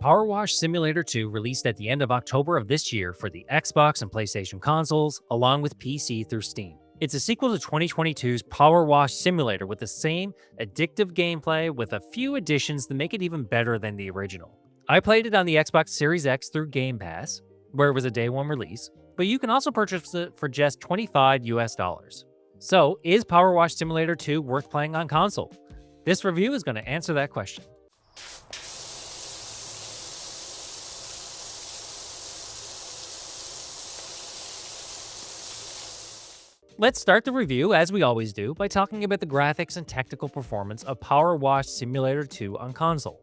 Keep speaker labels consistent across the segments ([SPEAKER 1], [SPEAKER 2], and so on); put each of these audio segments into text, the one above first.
[SPEAKER 1] Powerwash Simulator 2 released at the end of October of this year for the Xbox and PlayStation consoles, along with PC through Steam. It's a sequel to 2022's Powerwash Simulator with the same addictive gameplay with a few additions that make it even better than the original. I played it on the Xbox Series X through Game Pass, where it was a day one release, but you can also purchase it for just $25 US. So, is Powerwash Simulator 2 worth playing on console? This review is going to answer that question. Let's start the review, as we always do, by talking about the graphics and technical performance of Powerwash Simulator 2 on console.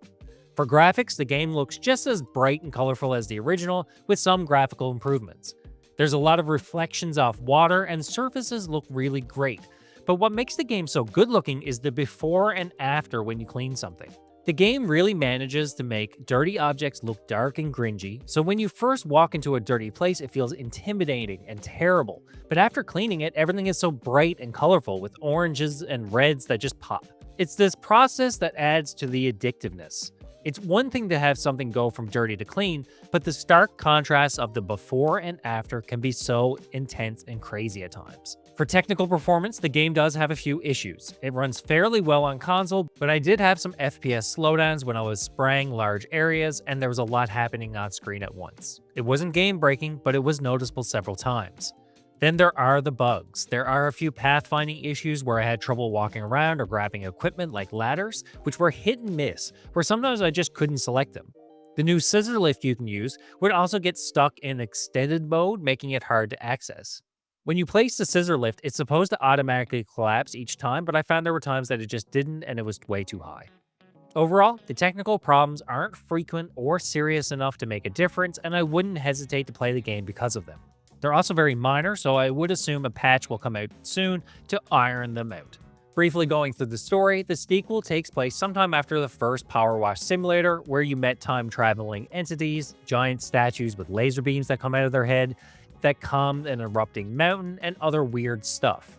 [SPEAKER 1] For graphics, the game looks just as bright and colorful as the original, with some graphical improvements. There's a lot of reflections off water, and surfaces look really great. But what makes the game so good looking is the before and after when you clean something. The game really manages to make dirty objects look dark and grungy, so when you first walk into a dirty place, it feels intimidating and terrible. But after cleaning it, everything is so bright and colorful with oranges and reds that just pop. It's this process that adds to the addictiveness. It's one thing to have something go from dirty to clean, but the stark contrast of the before and after can be so intense and crazy at times. For technical performance, the game does have a few issues. It runs fairly well on console, but I did have some FPS slowdowns when I was spraying large areas and there was a lot happening on screen at once. It wasn't game-breaking, but it was noticeable several times. Then there are the bugs. There are a few pathfinding issues where I had trouble walking around or grabbing equipment like ladders, which were hit and miss, where sometimes I just couldn't select them. The new scissor lift you can use would also get stuck in extended mode, making it hard to access. When you place the scissor lift, it's supposed to automatically collapse each time, but I found there were times that it just didn't and it was way too high. Overall, the technical problems aren't frequent or serious enough to make a difference, and I wouldn't hesitate to play the game because of them. They're also very minor, so I would assume a patch will come out soon to iron them out. Briefly going through the story, the sequel takes place sometime after the first Powerwash Simulator, where you met time-traveling entities, giant statues with laser beams that come out of their head, that calm an erupting mountain, and other weird stuff.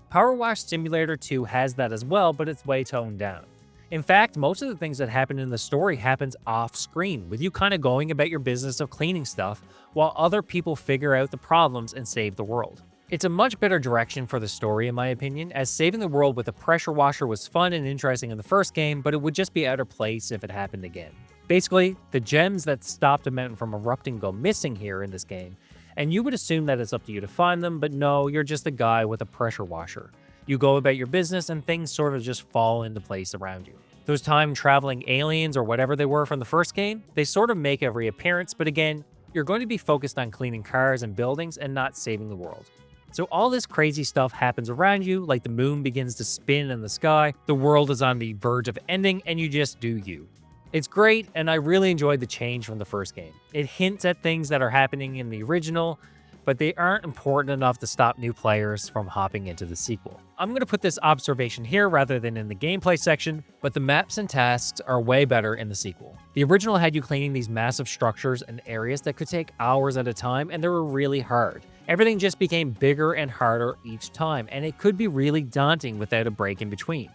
[SPEAKER 1] Powerwash Simulator 2 has that as well, but it's way toned down. In fact, most of the things that happen in the story happens off-screen, with you kind of going about your business of cleaning stuff, while other people figure out the problems and save the world. It's a much better direction for the story in my opinion, as saving the world with a pressure washer was fun and interesting in the first game, but it would just be out of place if it happened again. Basically, the gems that stopped a mountain from erupting go missing here in this game, and you would assume that it's up to you to find them, but no, you're just a guy with a pressure washer. You go about your business and things sort of just fall into place around you. Those time-traveling aliens or whatever they were from the first game, they sort of make every appearance, but again, you're going to be focused on cleaning cars and buildings and not saving the world. So all this crazy stuff happens around you, like the moon begins to spin in the sky, the world is on the verge of ending, and you just do you. It's great, and I really enjoyed the change from the first game. It hints at things that are happening in the original, but they aren't important enough to stop new players from hopping into the sequel. I'm going to put this observation here rather than in the gameplay section, but the maps and tasks are way better in the sequel. The original had you cleaning these massive structures and areas that could take hours at a time, and they were really hard. Everything just became bigger and harder each time, and it could be really daunting without a break in between.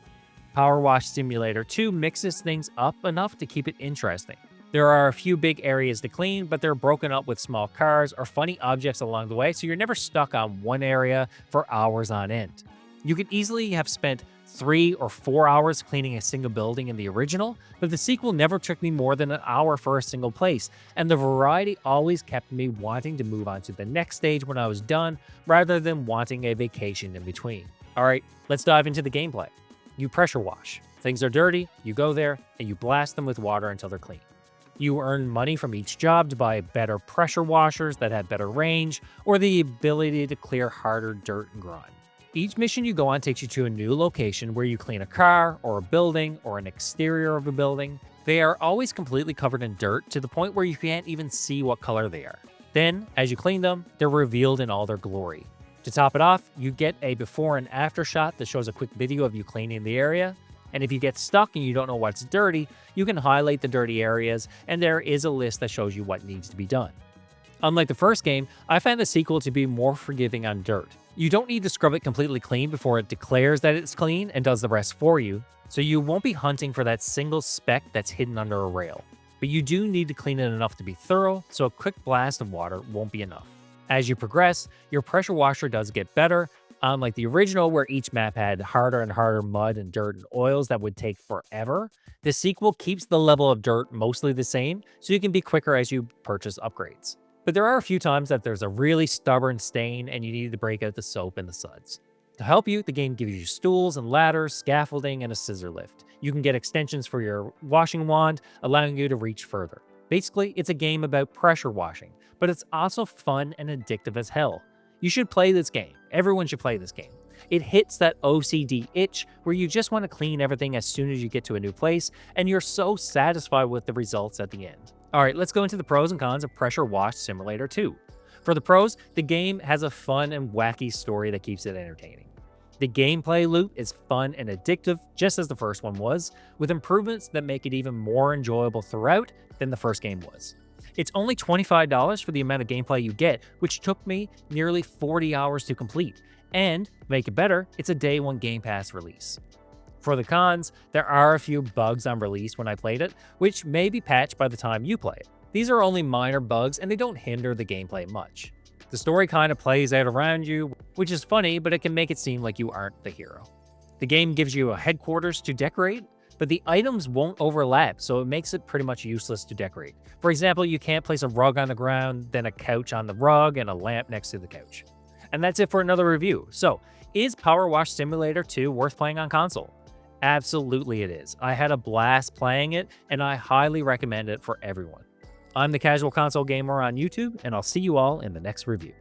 [SPEAKER 1] Powerwash Simulator 2 mixes things up enough to keep it interesting. There are a few big areas to clean, but they're broken up with small cars or funny objects along the way, so you're never stuck on one area for hours on end. You could easily have spent 3 or 4 hours cleaning a single building in the original, but the sequel never took me more than an hour for a single place, and the variety always kept me wanting to move on to the next stage when I was done, rather than wanting a vacation in between. Alright, let's dive into the gameplay. You pressure wash. Things are dirty, you go there, and you blast them with water until they're clean. You earn money from each job to buy better pressure washers that have better range, or the ability to clear harder dirt and grime. Each mission you go on takes you to a new location where you clean a car, or a building, or an exterior of a building. They are always completely covered in dirt to the point where you can't even see what color they are. Then, as you clean them, they're revealed in all their glory. To top it off, you get a before and after shot that shows a quick video of you cleaning the area. And if you get stuck and you don't know what's dirty, you can highlight the dirty areas, and there is a list that shows you what needs to be done. Unlike the first game, I found the sequel to be more forgiving on dirt. You don't need to scrub it completely clean before it declares that it's clean and does the rest for you, so you won't be hunting for that single speck that's hidden under a rail. but you do need to clean it enough to be thorough, so a quick blast of water won't be enough. As you progress, your pressure washer does get better, unlike the original where each map had harder and harder mud and dirt and oils that would take forever. The sequel keeps the level of dirt mostly the same, so you can be quicker as you purchase upgrades. But there are a few times that there's a really stubborn stain and you need to break out the soap and the suds. To help you, the game gives you stools and ladders, scaffolding, and a scissor lift. You can get extensions for your washing wand, allowing you to reach further. Basically, it's a game about pressure washing, but it's also fun and addictive as hell. You should play this game. Everyone should play this game. It hits that OCD itch where you just want to clean everything as soon as you get to a new place, and you're so satisfied with the results at the end. Alright, let's go into the pros and cons of Pressure Wash Simulator 2. For the pros, the game has a fun and wacky story that keeps it entertaining. The gameplay loop is fun and addictive, just as the first one was, with improvements that make it even more enjoyable throughout than the first game was. It's only $25 for the amount of gameplay you get, which took me nearly 40 hours to complete. And, to make it better, it's a day one Game Pass release. For the cons, there are a few bugs on release when I played it, which may be patched by the time you play it. These are only minor bugs and they don't hinder the gameplay much. The story kind of plays out around you, which is funny, but it can make it seem like you aren't the hero. The game gives you a headquarters to decorate, but the items won't overlap, so it makes it pretty much useless to decorate. For example, you can't place a rug on the ground, then a couch on the rug, and a lamp next to the couch. And that's it for another review. So, is Powerwash Simulator 2 worth playing on console? Absolutely it is. I had a blast playing it, and I highly recommend it for everyone. I'm the Casual Console Gamer on YouTube, and I'll see you all in the next review.